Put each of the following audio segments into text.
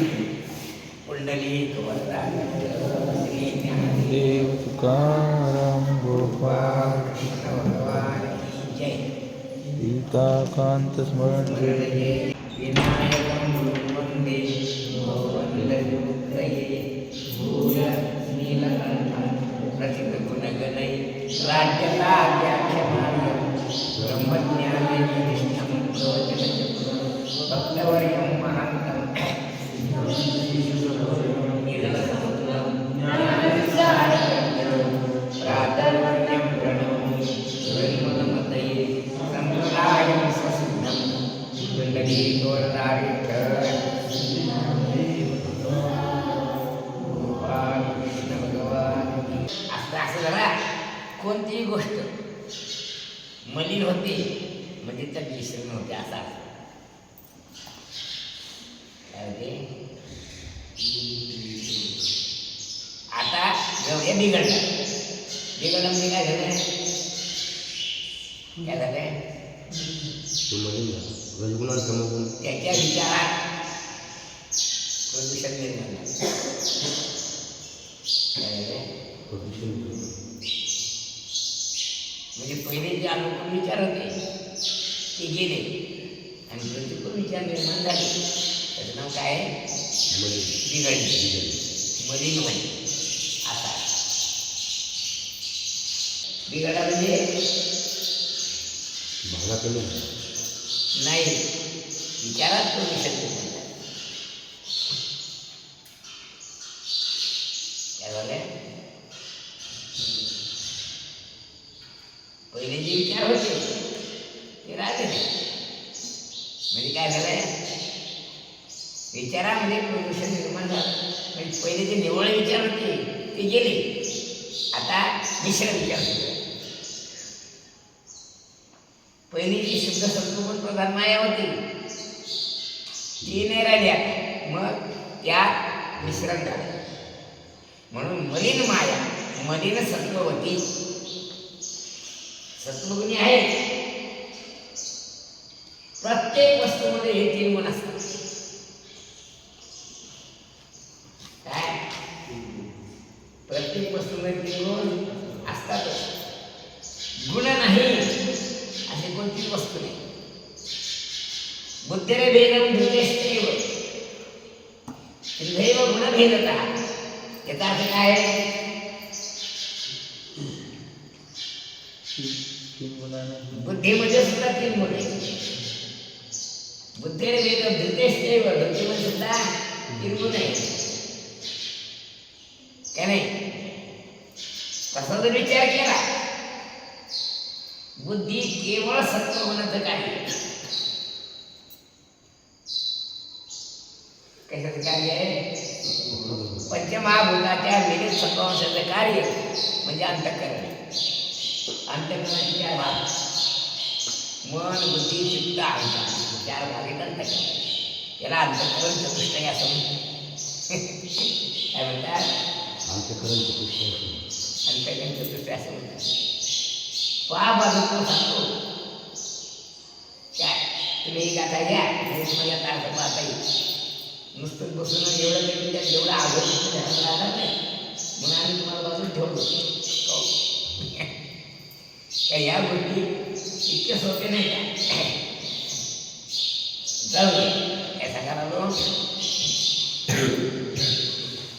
पुंडलिक वरदान श्री ज्ञानदेव देव तुकाराम गोपाळ कृष्ण भगवान की जय. सीताकांत स्मरण जय. विनायकं वन्दे गोवल्लभयुक्तये भूय नीलकण्ठं रचितगुणगणै राज्यकार्याख्यमानं ब्रह्मज्ञानेन प्रवचनचक्रं भक्तवर्यं महान्तं निरलसमुद्रं ज्ञानविशारदं प्रातर्वण्यं प्रणमामि सुरन्मनमतये सम्प्रदायं स्वसिद्धं गोपाल कृष्ण भगवान. असं जरा कोणतीही गोष्ट मलिन होते म्हणजे त्यात मिश्रण होते असा काय होते. आता गवळ्या बिघडल्या म्हणजे काय झालं त्याच्या विचारात प्रदूषण निर्माण म्हणजे पहिले जे अनुकूल विचार होते ते गेले आणि प्रतिकूल विचार निर्माण झाले. त्याचं नाव काय आहे? बिघडले मलिन म्हणजे आता बिघडा म्हणजे नाही विचारात प्रदूषण निर्माण झाले. काय झालं? पहिले जे विचार होते ते राहिले नाही. म्हणजे काय झालंय विचारामध्ये प्रदूषण निर्माण झालं. म्हणजे पहिले जे निवळ विचार होते ते गेले आता मिश्र विचार होते. पहिली जी शुद्ध संतोषण प्रधान माया होती ती नाही राहिली आता. मग त्यात मिश्रण झालं म्हणून मलिन माया मलिन सत्ववती सत्वगुणी आहेत. प्रत्येक वस्तूमध्ये हे तीन गुण असतात. काय प्रत्येक वस्तूमध्ये तीन गुण असतातच. गुण नाही अशी कोणतीच वस्तू नाही. बुद्धेरे भेदम धृतेश्चैव सिद्धैव गुणभेदता. याचा अर्थ काय आहे? बुद्धीमध्ये सुद्धा तीन गुण आहेत. बुद्धेरे भेदम धृतेश्चैव धृतीमध्ये सुद्धा तीन गुण आहेत. काय नाही तसा जर विचार केला बुद्धी केवळ सत्वगुणाचं कार्य. कशाचं कार्य आहे? पंचमहाभूताच्या मिलित सत्वांशाचं कार्य म्हणजे अंतःकरण. अंतःकरणाचे चार भाग मन बुद्धी चित्त अहंकार चार भाग आहेत अंतःकरण. याला अंतःकरण चतुष्टय असं म्हणतात. काय म्हणतात? अंतःकरण चतुष्टय असं म्हणतात. बाजू सांगतो काय तुम्ही ही गाथा घ्या आणि तुम्हाला तारखा पाहता येईल. नुसतं बसून एवढं काही त्यात एवढं आवड ध्यानात राहणार नाही म्हणून आम्ही तुम्हाला बाजून ठेवतो. काय या गोष्टी इतके सोपे नाही का? जाऊ काय सांगा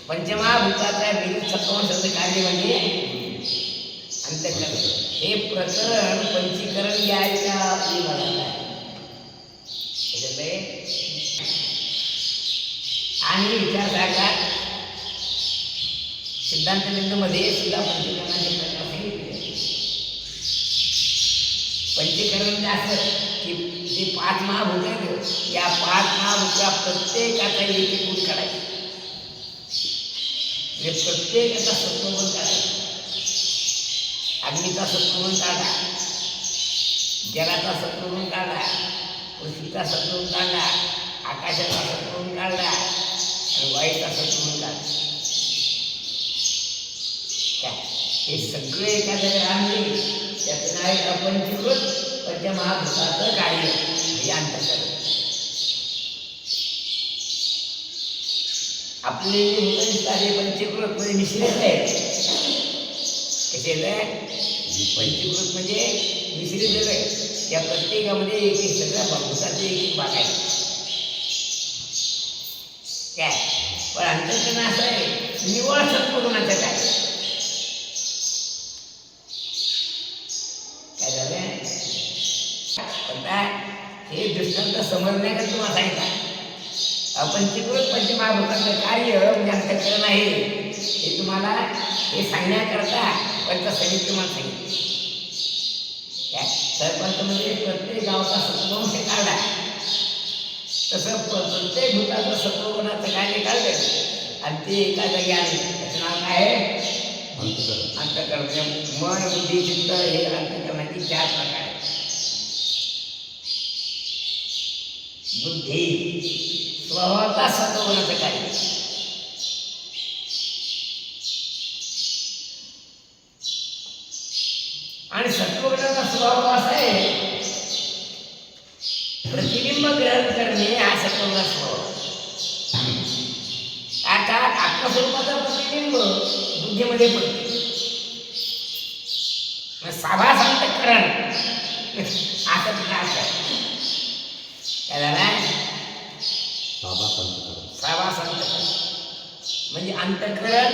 पंचमहाभूताचा मिलित सत्वांशाचं कार्य म्हणजे अंतःकरण. हे प्रकरण पंचीकरण याच्या विभागात आहे. आणि विचार सांगतात सिद्धांत बिंदूमध्ये सुद्धा पंचीकरणाचे प्रकार सांगितले. पंचीकरण असं की जे पाच महाभूत आहेत या पाच महाभूता प्रत्येकाचा एक गुण काढायचा. प्रत्येकाचा सत्वगुण काढायचा. अग्नीचा सत्वगुण काढला, जलाचा सत्वगुण काढला, पृथ्वीचा सत्वगुण काढला, आकाशाचा सत्वगुण काढला आणि वायूचा सत्वगुण काढला. काय हे सगळे एका जागी आणले त्याचं नाव आहे अपंचीकृत पंचमहाभूताचं कार्य म्हणजे अंतःकरण. आपले जे पंचीकृत म्हणजे मिश्रित आहेत. कसे आहेत? पंचीकृत म्हणजे मिश्रित जग आहे. त्या प्रत्येकामध्ये एक एक सगळ्या भूताचे एक एक भाग आहे. काय पण अंतर्करण असं आहे, निवळ सत्वगुणाचं काय काय झालं. आता हे दृष्टांत समजण्याकडे तुम्हाला सांगितलं. पंचीकृत पंचमहाभूतांचं कार्य म्हणजे अंतःकरण आहे हे तुम्हाला हे सांगण्याकरता पंचसंहिता तुम्हाला सांगितलं. सरपंच म्हणजे प्रत्येक गावचा सत्वंश काढला, तसं प्रत्येक भूताचं सत्वगुणाचं कार्य काढलं आणि ते एका जागी आणलं. त्याचं नाव काय आहे? अंतःकरण. म्हणजे मन बुद्धी चित्त हे अंतःकरणाची 4 प्रकार आहेत. बुद्धी स्वभावता सत्वगुणाचं कार्य, आणि सत्वगुणाचा स्वभाव असा आहे प्रतिबिंब ग्रहण करणे हा सत्वगुणाचा स्वभाव. आता आत्मस्वरूपाचा प्रतिबिंब बुद्धीमध्ये पडते. साभास अंतःकरण असं काय झालं? साभास अंतःकरण म्हणजे अंतःकरण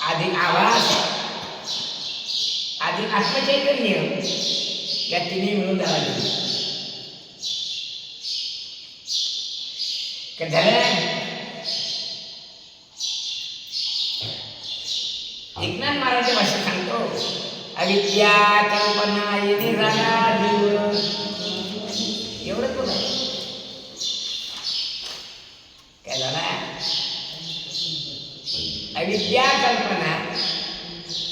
अधिक आभास अधिक आत्मचैतन्य या तिन्ही मिळून झाला. काय झालं? एकनाथ महाराज भाषेत सांगतो, अविद्या कल्पना येणे रागा जीव. एवढंच बघा. काय झाला? अविद्या कल्पना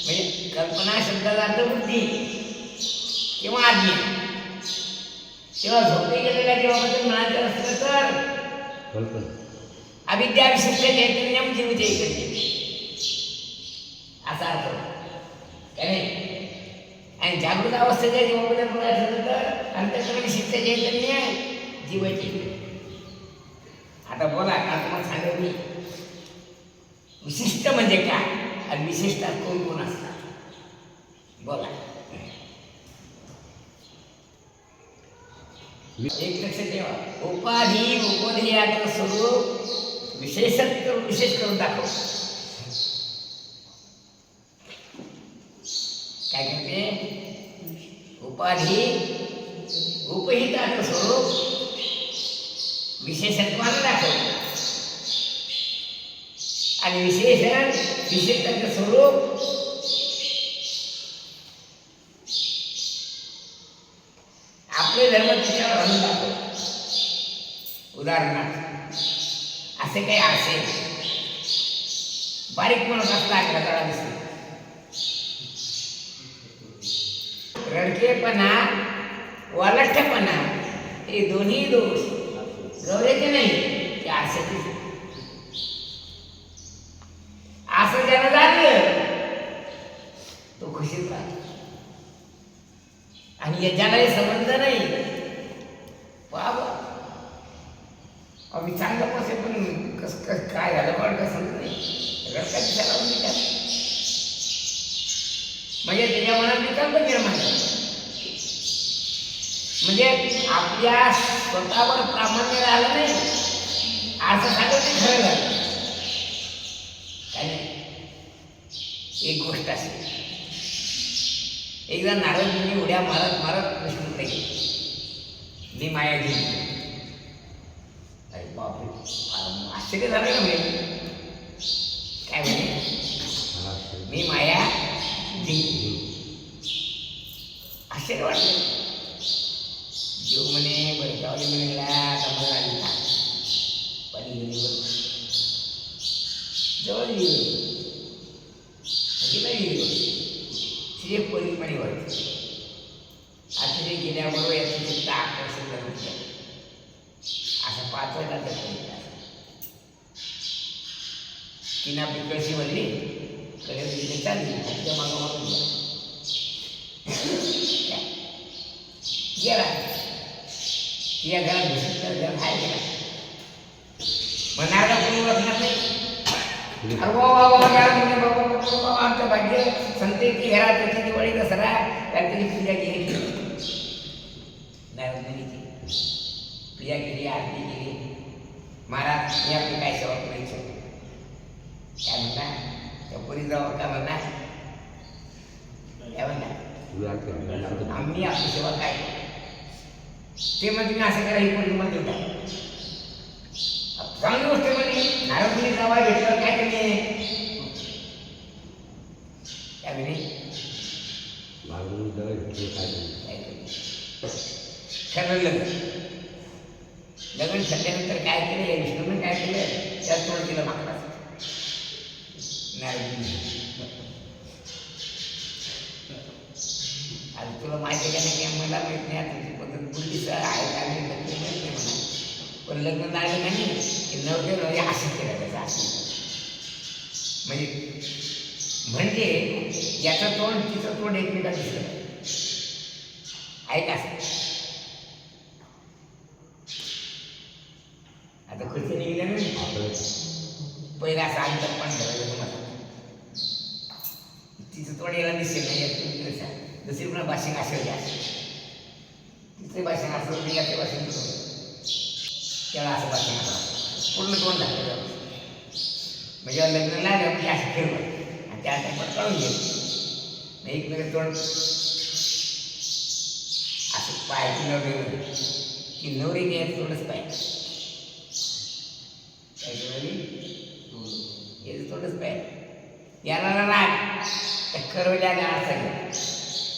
म्हणजे कल्पना शब्दाचा अर्थ बुद्धी किंवा आज्ञा. तेव्हा झोपे गेलेल्या जेव्हा म्हणायचं असलं तर अविद्या विशिष्ट चैतन्यम जीव चैतन्य असा अर्थ काय नाही. आणि जागृत अवस्थेच्या जेव्हा बोलायचं असलं तर अंतःकरण विशिष्ट चैतन्य जीव चैतन्य. आता बोला का तुम्हाला सांगत मी विशिष्ट म्हणजे काय आणि विशेषतः कोण कोण असतात बोला. एक लक्ष ठेवा, उपाधी उपधेयाचं स्वरूप विशेष करून दाखव. काय करते? उपाधी उपहिताचं स्वरूप विशेषत्वानं दाखव आणि विशेषण विशेषाचं स्वरूप आपले धर्म त्याच्यावर आणून दाखव. उदाहरणार्थ असे काही असेल बारीक म्हणत असला गळा दिसतो, रडकेपणा वलठपणा हे दोन्ही दोष गौऱ्याचे नाही, ते आरशाचे. असं ज्यानं जाणलं तो खुशीत राहतो आणि ज्याला हे संबंध नाही बाबा आम्ही चांगलं पसे पण कसं काय झालं वाढ कसं नाही रडकाची त्याला म्हणजे त्याच्या मनात विकल्प निर्माण झाला. म्हणजे आपल्या स्वतःवर प्रामाण्य राहिलं नाही असं सांगत ते खरं झालं काय नाही. एक गोष्ट असेल, एकदा नारदमुनी उड्या मारत मारत विष्णूकडे गेले. मी माया जिंकली. अरे बापरे, आश्चर्य झालं का मी काय म्हणे मी माया जिंकली. आश्चर्य वाटलं. जीव म्हणे बरकावली म्हणेला कमल आली का पण जवळ गेली तिथे परीपणे वाटते. आता ते गेल्याबरोबर याचं चित्त आकर्षण करून असं 5 वेळा तिने आपली कळशी म्हणली कडे तिथे चालली तिच्या मागं मागून गेला. या घरात घुसून तर घर आहे गेला. मनाला कोणी ओळखणार नाही. अरे वा वा वा या म्हणजे बाबा बाबा बाबा आमचं भाग्य संतेची घरात होती दिवाळी दसरा रात्री पूजा केली नारदमुनीची पूजा केली आरती केली. महाराज मी आपली काय सेवा करायची काय म्हणणार त्या पुरी जावं का म्हणणार काय म्हणणार आम्ही आपली सेवा काय ते म्हणजे मी असं करा ही पुरी मध्ये चांगली गोष्ट म्हणजे नारदमुनी जावा भेटल्यावर काय केले काय म्हणे ठरवलं लग्न ठरल्यानंतर काय केलं विष्णूने काय केलं त्याच तोड केलं मागलाच नारदमुनी. आज तुला माहिती का नाही की मला माहित नाही तुझी पद्धत बुद्धीचं आहे का नाही नक्की माहित नाही म्हणा पण लग्न झालं नाही की नवरे नवरे असं केलं त्याचं असं म्हणजे याचं तोंड तिचं तोंड एकमेकात दिसलं आहे का असं. आता खुर्ची निघल्या ना पहिला असं अंतर पण ठरवलं तुम्हाला तिचं तोंड याला दिसेल नाही दुसरी पुन्हा भाषण असेल द्या तिचं भाषण असलं नाही याचं भाषण त्याला असं भाषण असं पूर्ण तोंड दाखवलं म्हणजे लग्न लागलं म्हणजे असं फिरवलं आणि त्या पण कळून गेलं एकमेक तोंड असं पाहायचं नवरीमध्ये की नवरी घ्यायचं तोंडच पाहिजे हेच तोंडच पाहिजे याला राग त्या करवल्या गाळा सगळं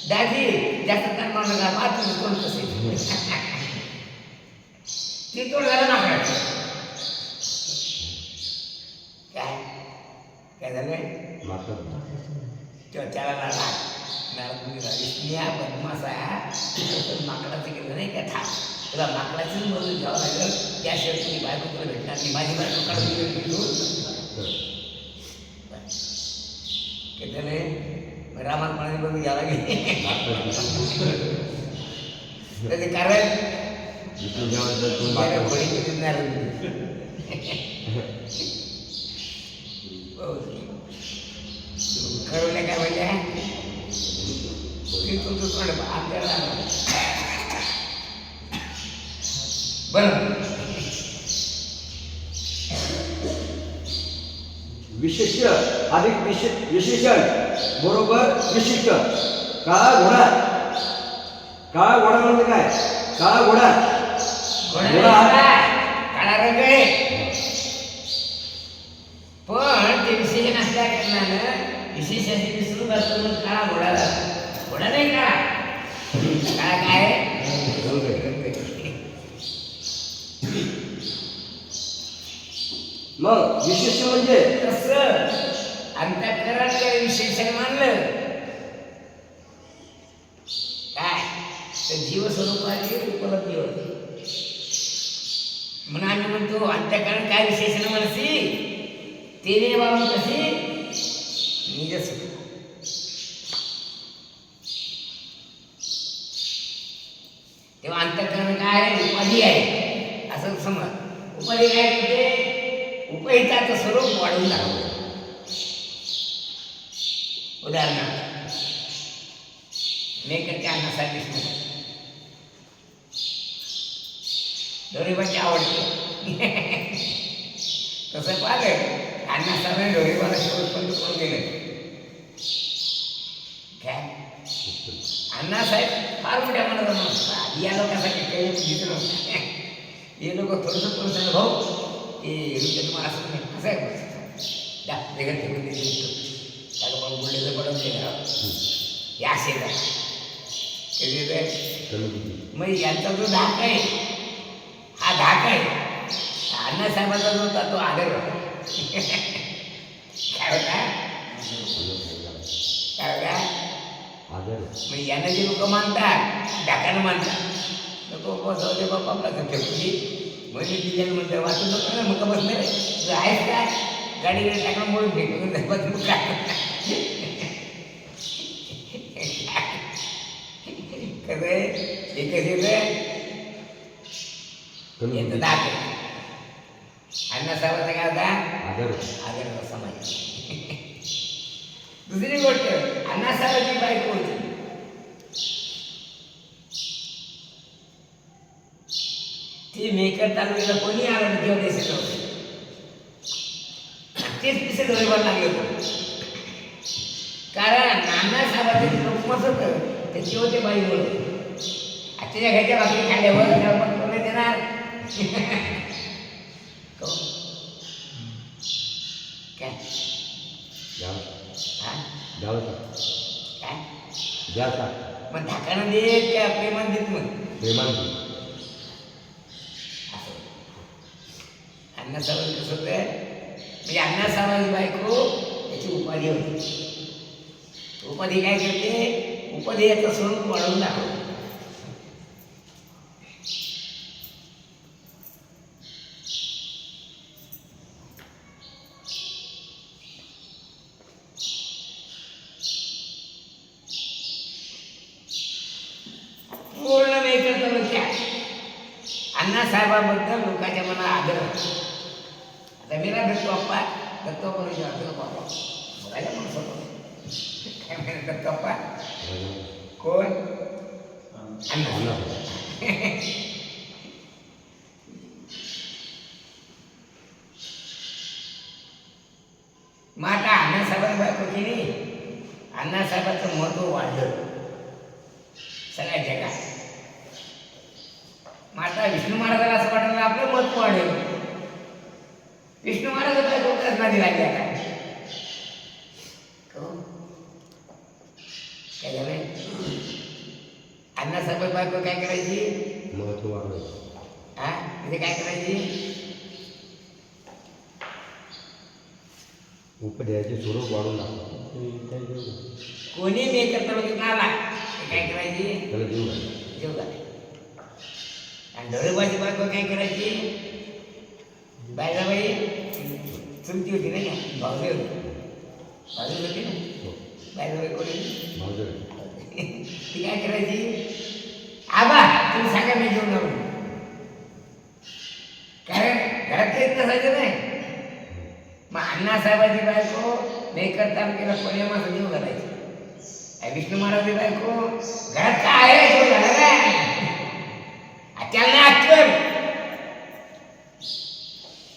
दादी जास्त तर म्हणलं का तुम्ही तोंड कसं ती तोंड झालं माकडाचं काय झालं त्याला राग नारदमुनी बदमासा माकडाचं केलं नाही का ठाक तुला माकडाचीच मदत घ्यावं लागेल त्याशिवाय तुम्ही बायको तुला भेटणार नाही माझी बायको काढून घेऊन रामात म्हणाने बघून घ्यावं लागेल त्याचे कारण खरवल्या काय म्हणजे तुमचं थोडं आपल्याला बरं विशेष अधिक विशेषण बरोबर विशिष्ट. काळा घोडा म्हणजे काय काळा घोडा काळा रंग आहे पण ते विशेषण असल्या कारणानं विशेषाची विसरून असतो म्हणून काळा घोडा नाही का काळा काय मग विशेष म्हणजे कसं अंतःकरण विशेषण मानलं काय तर जीवस्वरूपाची उपलब्धी होती म्हणून आम्ही म्हणतो अंतःकरण काय विशेषण म्हणसी तेने बाबू कशी निजस तेव्हा अंतःकरण काय उपाधी आहे असं समज उपाधी काय म्हणजे उपहिताचं स्वरूप वाढवून दाखवलं. उदाहरणार्थ मेकरच्या अन्नासाठी डोरेबाची आवडते तसं पाहिलं अन्नासाठी डोरेबाला शेवट पण करून गेलं काय अण्णासाहेब फार मोठ्या मनाचा माणूस या लोकांसाठी काही घेतलं नव्हतं हे लोक थोडंसं थोडंसं भाऊ ते तुम्हाला असं नाही असं आहे द्या वेगळं ठेवून देते त्याला पण बोललेलं पडून घ्या हे असे मग यांचा जो धाक आहे हा धाक आहे अण्णासाहेबांचा जो होता तो आदर होता काय होता काय होता मग यांना जे लोक मानतात धाकानं मानतात नको जाऊ दे बाबा आपला ठेवली म्हणजे तिच्यानं म्हणतं वाचू नको ना मग बस नाही तुझं आहेस काय गाडी टाकून म्हणून फेकून काय कसं एकच येतं दाख अण्णासाहेबांचा काय होता आदर आदर समाज. दुसरी गोष्ट अण्णासाहेबांची बायको होती. ती मेकर तालुक्याला कोणी आलं किंवा देशात होते तेच पिसे डोळेवर लागले होते. कारण अण्णासाहेबांचे लोकमत होतं त्याची होते बाई होते. आजच्या घरच्या बाकी खाल्ल्यावर पण कोणी देणार काय हा काय मग धाकानं देत का प्रेमान देत मग असं अण्णासाहेब कसं होतं म्हणजे अण्णासाहेबांची बायको त्याची उपाधी होती. उपाधी काय करते उपाधी याचं स्वरूप वाढवून दाखवतो. पूर्ण मेकर तालुक्यात अण्णासाहेबांबद्दल लोकांच्या मनात आदर होता. आता मेरा दत्तप्पा दत्तप्पा बाबा बघायला म्हणून सोडतो काय म्हणत दत्तप्पा कोण अण्णा. मग आता अण्णासाहेबांनी बायको केली. अण्णासाहेबांचं महत्व वाढलं सगळ्या जगात. मग आता विष्णू महाराजाला असं वाटलं आपलं महत्व वाढेल. विष्णू महाराज बायको करण्याची लागली. आता काय झालंय अण्णासाहेब बायको काय करायची महत्व हा म्हणजे काय करायची उपद्याचे स्वरूप वाढून दाखवतो. कोणी मेकर तालुक्यात आला काय करायची त्याला जीव जेव घालायची. आणि ढोरेबाची बायको काय करायची बायजाबाई चुलती होती नाही का भाऊजी होती भाऊजी होती ना बायजाबाई कोणी ती काय करायची आबा तुम्ही सांगा मी जेवण करू. कारण घरात काहीच नसायचं नाही. मग अण्णासाहेबांची बायको मेकर तालुक्याला कोण्यामाचं जीव घालायची. विष्णू महाराज बायको घरात काय आहे तो झाला काय त्यांना अक्कल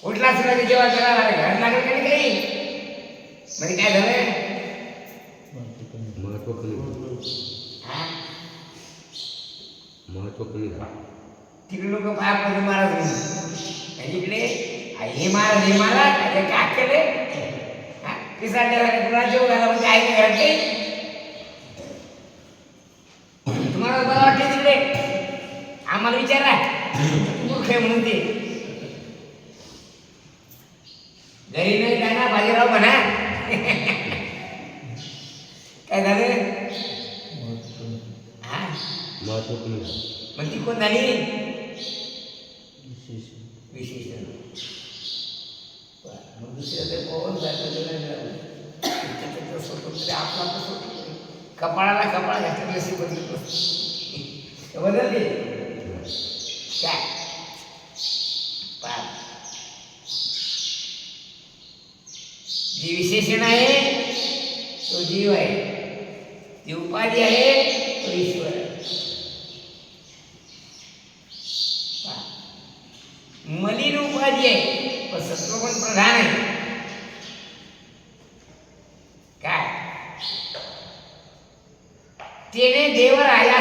उठला सुद्धा जेव्हा त्याला घरात लागलं का नाही काही म्हणजे काय झालं महत्व कमी महत्व कमी तिकडे लोक पाया पडले महाराज आणि इकडे हे महाराज काय अक्कल आहे तुला जेव घाला म्हणजे आहे का घरात काही तुम्हाला बरं वाटते तिकडे आम्हाला विचारा मूर्ख आहे म्हणून ते घरी नाही जाणार बाजीराव म्हणा काय झालं हा महत्व कमी मग ती कोण झाली विशेषण. मग दुसऱ्या कोण स्वतंत्र आपला कपाळाला कपाळ घातलेलं अशी बदलते काय जी विशेषण आहे तो जीव आहे. जी उपाधी आहे तो ईश्वर आहे. मलिन उपाधी आहे पण सत्वगुण प्रधान आहे. काय तेने देव राजा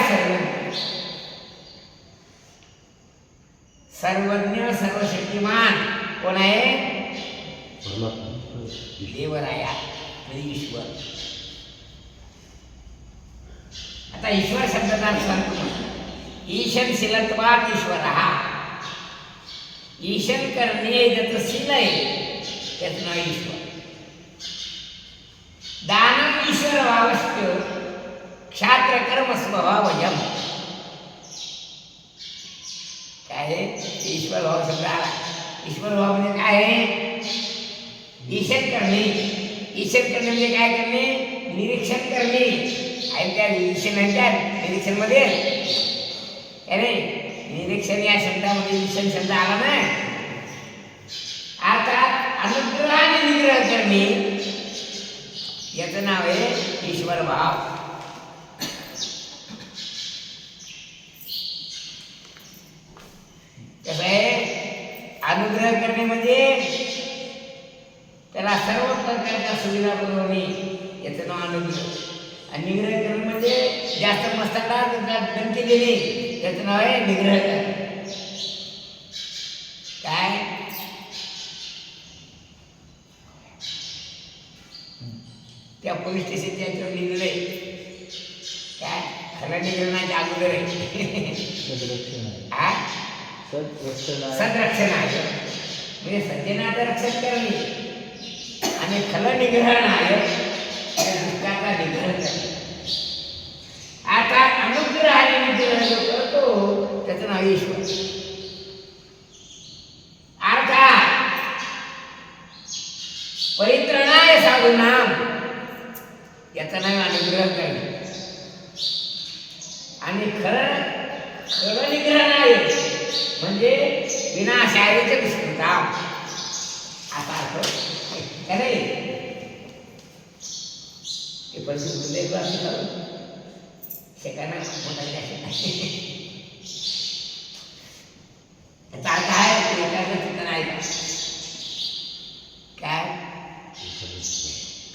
सर्वज्ञ सर्वशक्तिमान कोण आहे देवराया म्हणजे ईश्वर. आता ईश्वर शब्दाचा अर्थ सांगतो. ईशन शीलत्वात ईश्वर हा ईशन करणे ज्याचं शील आहे त्याचं नाव ईश्वर. दानम ईश्वर भावश्च क्षात्र कर्म स्वभावयम. काय आहे ईश्वर भाव शब्द आला. ईश्वर भाव म्हणजे काय आहे ईशन करणे. ईशन करणे म्हणजे काय करणे निरीक्षण करणे. आणि त्या निरीक्षण मध्ये अरे निरीक्षण या शब्दामध्ये ईशन शब्द आला ना अर्थात अनुग्रह आणि निग्रह करणे याचं नाव आहे ईश्वर भाव. कसं आहे, अनुग्रह करणे म्हणजे त्याला सर्व प्रकारच्या सुविधा पुरवणे याचं नाव अनुग्रह. आणि निग्रह करणे म्हणजे जास्त मस्ताला धमकी देणे याचं नाव आहे निग्रह करणे. काय त्या पोलीस स्टेशनच्या याच्यावर लिहिलेलं आहे काय, खरं निग्रहणाच्या अगोदर आहे सदरक्षण आहे म्हणजे सज्जनाचं रक्षण करणे आणि खरं निग्रहण आहे दुष्टाचा निग्रह करणे. आता अनुग्रह आणि निग्रह जो करतो त्याचं नाव ईश्वर. अर्थात परित्रणाय साधूनाम याचं नाव अनुग्रह करणे. आणि खरं खरं निग्रह नाही म्हणजे विनाशायचे दुष्कृताम असा अर्थ खरे. ते परिस्थिती एक वाजता करून शेकांना मोठा याचा अर्थ आहे एकाचं चिंतन आहे काय,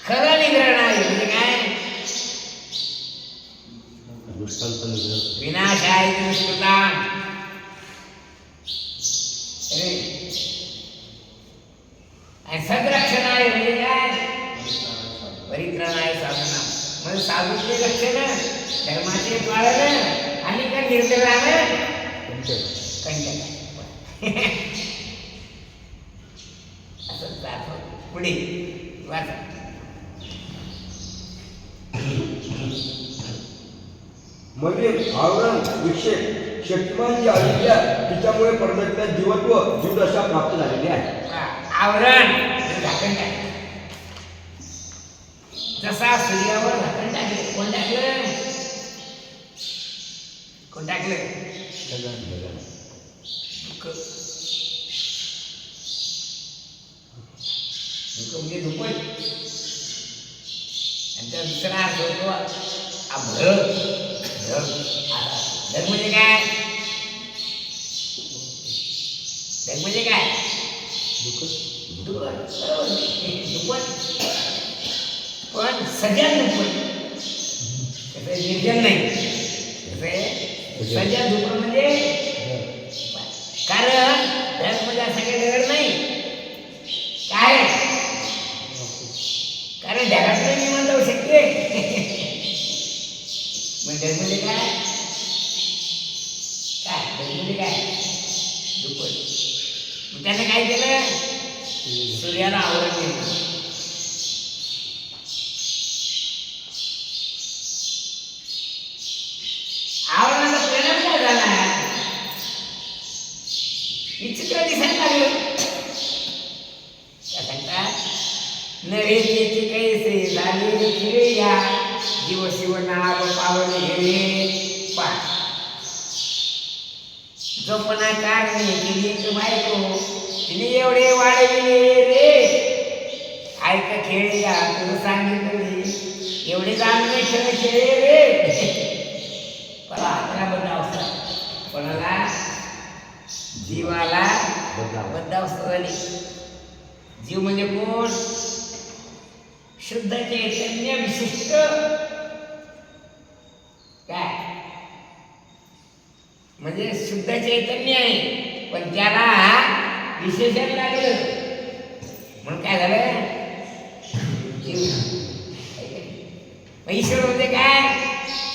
खरं निग्रह नाही म्हणजे काय, विनाशाय दुष्कृताम. आणि सदरक्षणाय म्हणजे काय, परित्रणाय साधना म्हणजे साधूचे रक्षण धर्माचे पाळण आणि का निर्दयानं कंटक असं दाखव. पुढे वाचा. म्हणजे आवरण विक्षेप शक्तिमान जी आलेली आहे तिच्यामुळे परमेश्वरात जीवत्व जीवदशा प्राप्त झालेली आहे. आवरण झाकण टाकलं जसा सूर्यावर झाकण टाकले. कोण टाकलं, कोण टाकलं, म्हणजे धुपट. आणि त्या दुसरा अर्थ होतो ढग. ढग म्हणजे काय, ढग म्हणजे काय दुपट. पण सजन दुपट निर्जन नाही. सजन दुपट म्हणजे कारण ढग म्हणजे सगळे दगड नाही काय, कारण ढगात निर्माण जाऊ शकते. म्हणजे ढग म्हणजे काय, काय ढग म्हणजे काय दुपट. मग त्याने काय केलं, सूर्याला आवरण केलं. आवरणाचा परिणाम काय झाला, विचित्र दिसायला लागलं. त्या सांगतात नरेचे कैसे झाले खेळ्या जीव शिवनाव पावन घेणे पाठ. जोपणा कारणे केली बायको तिने एवढे वाढविले रे. ऐका खेळ्या तुझं सांगितले एवढे जाणणे खेळ खेळे रे. बद्धावस्था कोणाला, जीवाला बद्धावस्था झाली. जीव म्हणजे कोण, शुद्ध चैतन्य विशिष्ट काय म्हणजे शुद्ध चैतन्य आहे पण त्याला विशेषण लागलं म्हणून काय झालं, ईश्वर म्हणजे काय,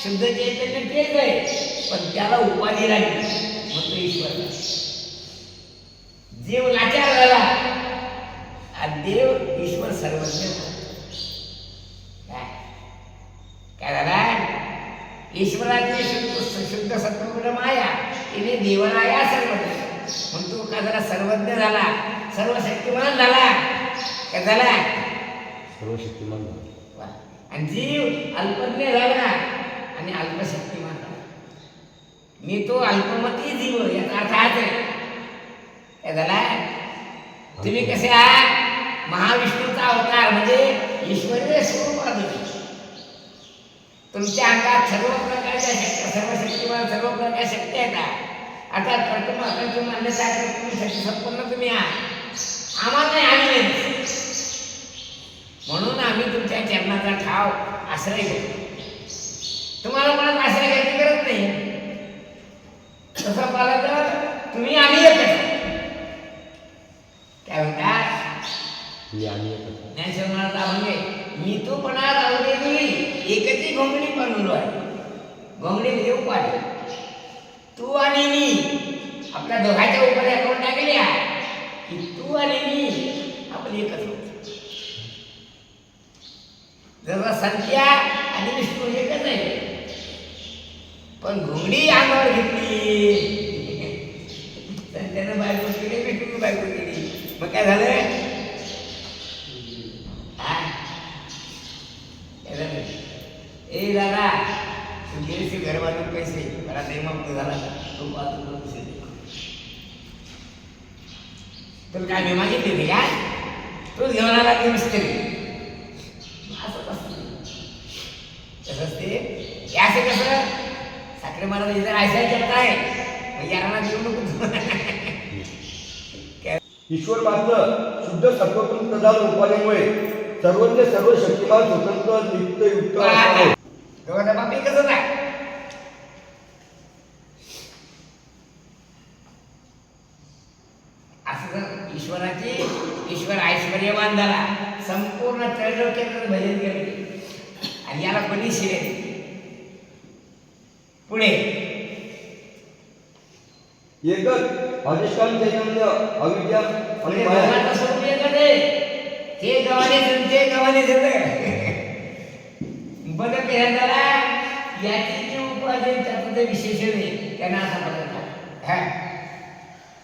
शुद्ध चैतन्य तेच आहे पण त्याला उपाधी लागली म्हणतो ईश्वर. जीव लाचार झाला आणि देव ईश्वर सर्वज्ञ. काय झाला, ईश्वराची शुद्ध सत्वगुण माया तिने देवाला या सर्वज्ञ म्हणतो का झाला, सर्वज्ञ झाला, सर्वशक्तिमान झाला. काय झाला, सर्वशक्तिमान झाला. आणि जीव अल्पज्ञ झाला आणि अल्पशक्तिमान झाला. मी तो अल्पमती जीव याचा अर्थ हाच आहे. काय झाला, तुम्ही कसे आहात महाविष्णूचा अवतार म्हणजे ईश्वरीय स्वरूपात तुमच्या अंगात सर्व प्रकारच्या शक्ती, सर्व शक्तिमान सर्व प्रकारच्या शक्ती येतात. आता कर्तुम अकर्तुम अन्यथा तुम्ही शक्ती संपन्न तुम्ही आहात. आम्हाला नाही, आम्ही नाही. म्हणून आम्ही तुमच्या चरणाचा ठाव आश्रय घेतो. तुम्हाला कोणाचा आश्रय घ्यायची गरज नाही. तसं पाहिलं तर तुम्ही आम्ही एकच. काय म्हणतात मी आम्ही एकच. ज्ञानेश्वर महाराज म्हणजे मी तू पणा राहू दे तुम्ही एकची घोंगडी बनवलो आहे. घोंगडी म्हणजे उपाधी. तू आणि मी आपल्या दोघांच्या उपाध्या करून टाकल्या की तू आणि मी आपण एकच होतो. जसं संख्या आणि विष्णू एकच आहे, पण घोंगडी अंगावर घेतली. संख्यानं बायको केली, विष्णूनं बायको केली. मग काय झालं? ए दादा तू गेलीस घर बांधून पैसे मला मग झाला तू पाहतो तुला काय मी मागितली होती काय? तूच घेऊन आला की मिस्त्री. असंच असतं. तसंच ते असं कसं साखरे महाराज इथं राहायचं करत आहे मग याराला घेऊ नको. ईश्वर मात्र शुद्ध सत्वपूर्ण प्रधान उपाधीमुळे सर्वज्ञ सर्व शक्तिमान स्वतंत्र नित्य युक्त आहे. दोघांचा बाप एकच आहे. असं जर ईश्वर ऐश्वर्यवान झाला, संपूर्ण त्रैलोक्याचं भजन केलं आणि याला कोणी शिरे पुढे एकच अधिष्ठान चैतन्य अविद्या आणि माया दोघांचं स्वरूप एकच आहे. ते गव्हाणे बदल केला झाला. याची जी उपाधी त्याचं जे विशेषण आहे त्यांना असा बदलतात.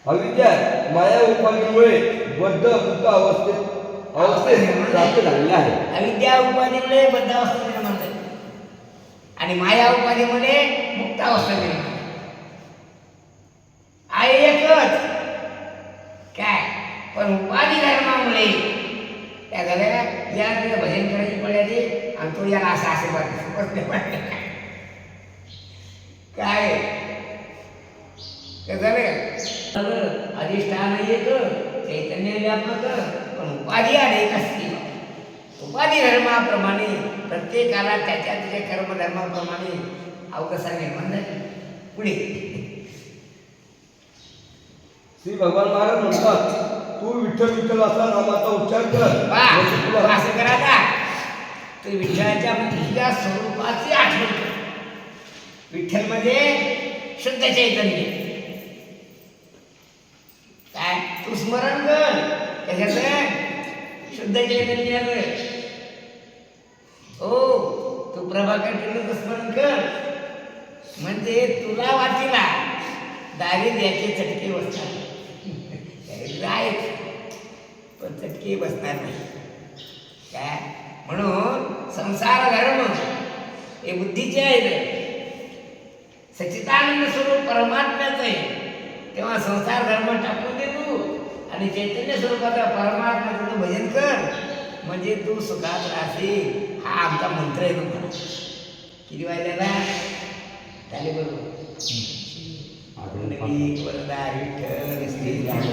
अविद्या माया उपाधीमुळे बद्ध बुद्ध अवस्थेत प्राप्त झालेला आहे. अविद्या उपाधीमुळे बद्ध अवस्था निर्माण झाली आणि माया उपाधीमुळे मुक्त अवस्था निर्माण झाली. आहे एकच काय, पण उपाधी धर्मामुळे त्या झाल्या या भजन करायची पडली आणि तो याला असा आशीर्वाद काय झालं. अधिष्ठान एक चैतन्य व्यापक पण उपाधी अनेक असते. उपाधी धर्माप्रमाणे प्रत्येकाला त्याच्या त्याच्या कर्मधर्माप्रमाणे अवकसा निर्माण झाली. पुढे श्री भगवान महाराज म्हणतात तू विठ्ठल विठ्ठल असा नामाचा उच्चार कर. असं करा तू विठ्ठलाच्या तुझ्या स्वरूपाची आठवण कर. विठ्ठल म्हणजे शुद्ध चैतन्य. काय तू स्मरण कर कशाचं? शुद्ध चैतन्याचं. हो तू प्रभाकर टिळक स्मरण कर म्हणजे तुला वाचीला दारिद्र्याचे चटके बसणार पण चटके बसणार नाही. काय म्हणून संसार धर्म हे बुद्धीचे आहेत. सच्चिदानंद स्वरूप परमात्म्याचं आहे. तेव्हा संसार धर्म टाकून दे तू आणि चैतन्य स्वरूपाचा परमात्म्याचं तू भजन कर म्हणजे तू सुखात राहशील. हा आमचा मंत्र आहे तुम्हाला. किती वाजल्याला झाले बरोबर. वरदा विठ्ठल श्री राम